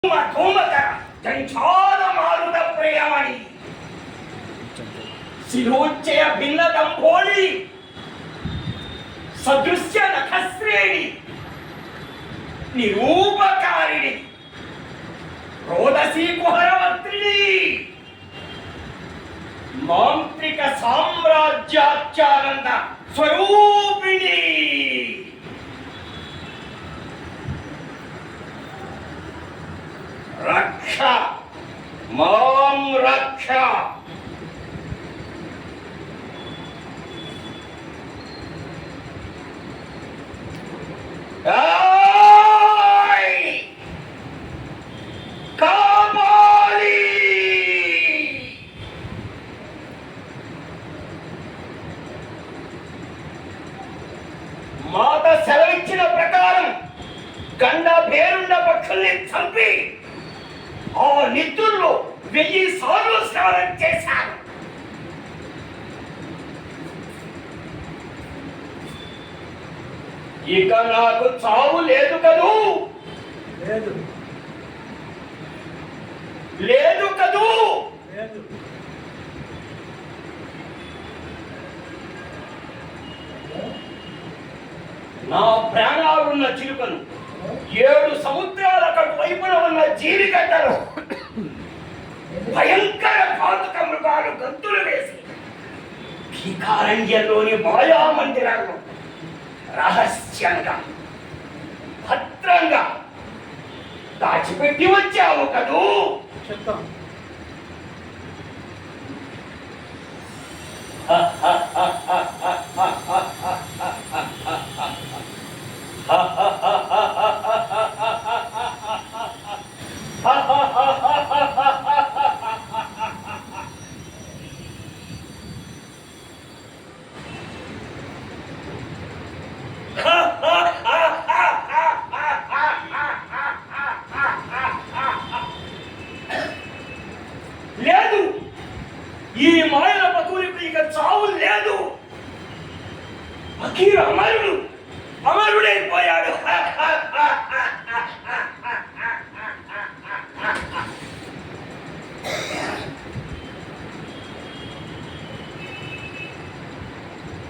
ధూమకర జంఛాల మారుత ప్రియమణి శిరోచ్చయ భిన్న దంభోళి సదృశ్య నఖశ్రేణి నిరూపకారిణి రోదసీ కుహరవత్రిణి మాంత్రిక సామ్రాజ్యాచానంద స్వరూపిణి రక్ష మాం రక్ష కాపాలి మాత సెలవిచ్చిన ప్రకారం గండ పేరుండ పక్షుల్ని చంపి ఆ నిద్దుల్లో 1000 సార్లు స్నానం చేశాను. ఇక నాకు చావు లేదు కదూ? లేదు కదూ? నా ప్రాణాలున్న చిలుకను 7 సముద్రాల వైపున ఉన్న జీవిగడ్డలు భయంకర పాతక మృగాలు గంతులు వేసి భీకారణ్యంలోని మాయా మందిరాల్లో రహస్యంగా భద్రంగా దాచిపెట్టి వచ్చావు కదూ? చెప్తాం. లేదు, ఈ మాయల పకులకు ఇక చావు లేదు. ఫకీర్ అమరుడైపోయాడు.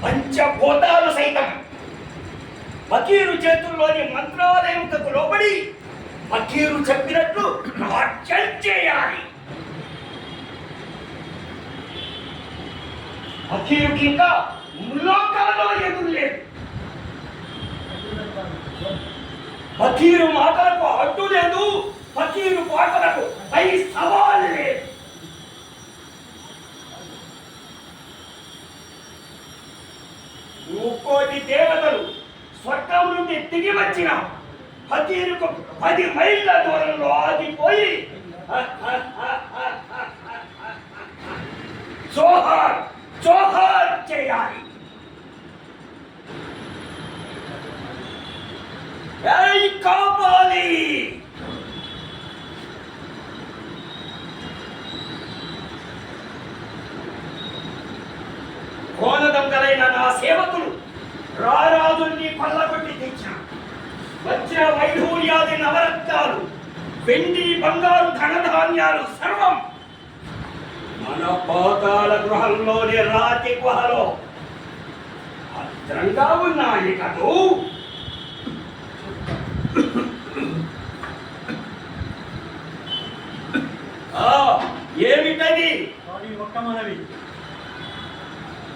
పంచభూతాలు సైతం ఫకీరు చేతుల్లోని మంత్రాలయముకు లోబడి ఫకీరు చెప్పినట్లు నాట్యం చేయాలి. ఫకీరుకి ఇంకా ముల్లోకాలలో ఎదురు లేదు. ఫకీరు మాటలకు అడ్డు లేదు, ఫకీరు పాటలకు పై సవాలు లేదు. ముక్కోటి దేవతలు స్వర్గం నుండి దిగి వచ్చిన ఫకీరుకు 10 మైళ్ళ దూరంలో ఆగిపోయి జోహార్ జోహార్ చేయాలి. కాపాలి. కోనదొంగలైన నా సేవకులు రారాజుల్ని పల్లగొట్టి తెచ్చిన వజ్ర వైఢూర్యాది నవరత్నాలు, వెండి బంగారు ధనధాన్యాలు సర్వం మన పాతాళ గృహంలోని రాతి గుహలో భద్రంగా ఉన్నాయి కదూ? ఏమిటది? ఒక్క మనవి,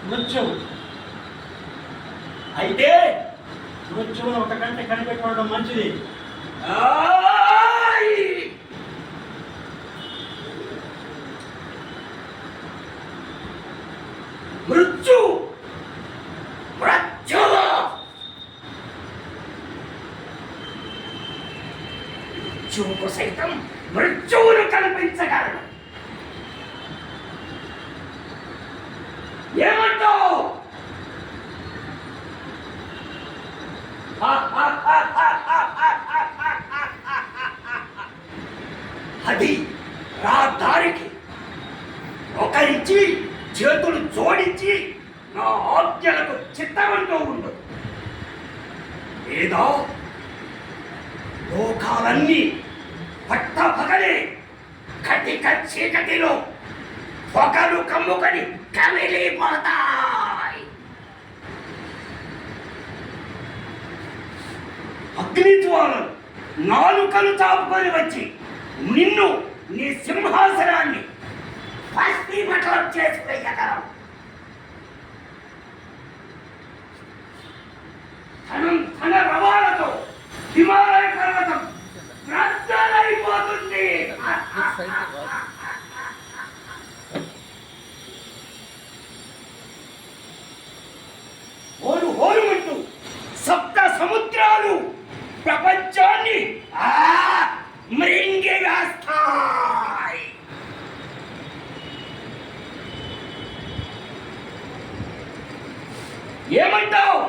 మృత్యువు. అయితే మృత్యువును ఒక గంట కనిపెట్టుకోవడం మంచిది. మృత్యు మృత్యువుకు సైతం మృత్యువును కల్పించగలడు. ఏమంటావు? అది రా దారికి ఒకరించి చేతులు జోడించి నా ఆజ్ఞలకు చిత్తమంటూ ఉండు. లేదా లోకాలన్నీ పట్ట చీకటిలో పొగలు కమ్ముకొని కమిలిపోతాయి. అగ్నిజ్వాలలు నాలుకలు చాపుకొని వచ్చి నిన్ను నీ సింహాసనాన్ని భస్మీపటం చేసిపోయగలవు. తన రవాలతో హిమాలయ పర్వతం రద్దలైపోతుంది. ఓరు ఓరుమంటూ సప్త సముద్రాలు ప్రపంచాన్ని మృంగివేస్తాయి. ఏమంటావు?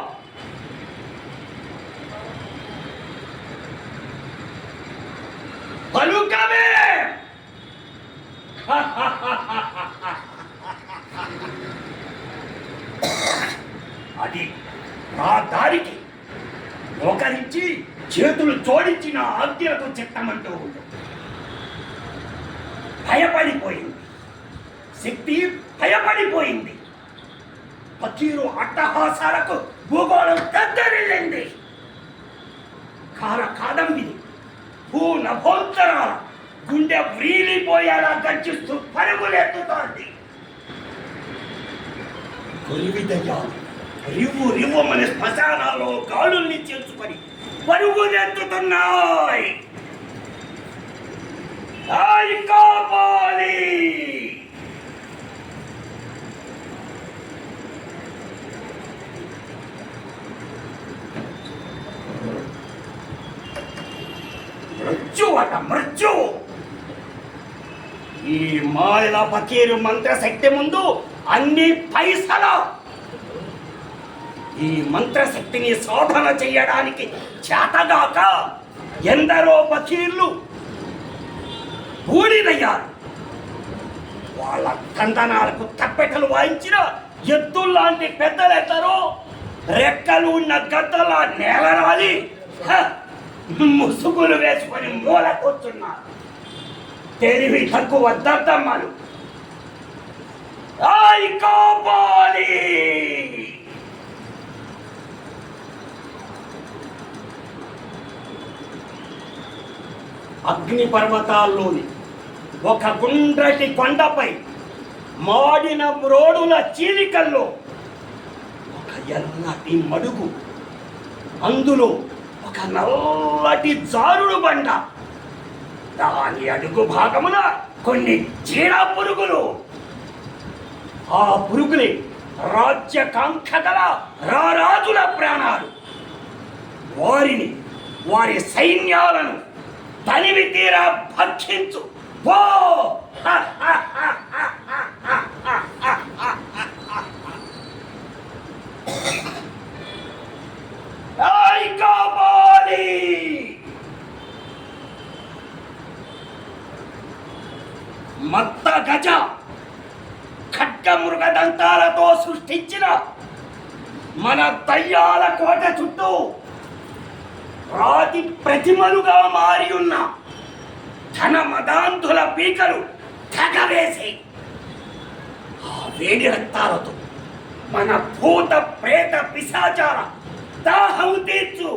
పలుకవే. అది నా దారికి మోకరించి చేతులు జోడించి నా ఆజ్ఞలతో చెత్తమంటూ ఉండు. భయపడిపోయింది, శక్తి భయపడిపోయింది. పకీరు అట్టహాసాలకు భూగోళం దద్దరిల్లింది. కాదంబిని భూనభోంతరాల గుండె వ్రీలిపోయేలా గర్జిస్తూ పరుగులెత్తుతోంది. కొలివిదయ్యాలు రివ్వుమని శ్మశానాల్లో గాలుల్ని చేర్చుకొని పరుగులెత్తుతున్నాయి. కాపాలి. మృత్యు. ఈ మాయల ఫకీరు మంత్రశక్తి ముందు అన్ని పైసల. ఈ మంత్రశక్తిని శోధన చెయ్యడానికి చేతగాక ఎందరో ఫకీర్లు బూడిదయ్యారు. వాళ్ళ కందనాలకు తప్పెటలు వాయించిన ఎద్దుల్లాంటి పెద్దలెద్దరో రెక్కలు ఉన్న గద్దలా నేలరాలి ముసుగులు వేసుకొని మూల కూర్చున్నారు. తెలివి తక్కువ దద్దమ్మలు. కాపాలి. అగ్ని పర్వతాల్లోని ఒక గుండ్రటి కొండపై మాడిన మ్రోడుల చీలికల్లో ఒక ఎర్రటి మడుగు, అందులో ఒక నల్లటి జారుడు బండ, దాని అడుగు భాగమున కొన్ని చీడ పురుగులు. ఆ పురుగులే రాజ్యకాంక్ష గల రారాజుల ప్రాణాలు. వారి సైన్యాలను తనివి తీరా భక్షించు. కాపాలి. మత్త గజ ఖడ్గమృగ దంతాలతో సృష్టించిన మన దయ్యాల కోట చుట్టూ రాతి ప్రతిమలుగా మారి ఉన్న ధన మదాంధుల పీకలు తెగవేసి ఆ వేడి రక్తాలతో మన భూత ప్రేత పిశాచాల దాహం తీర్చు.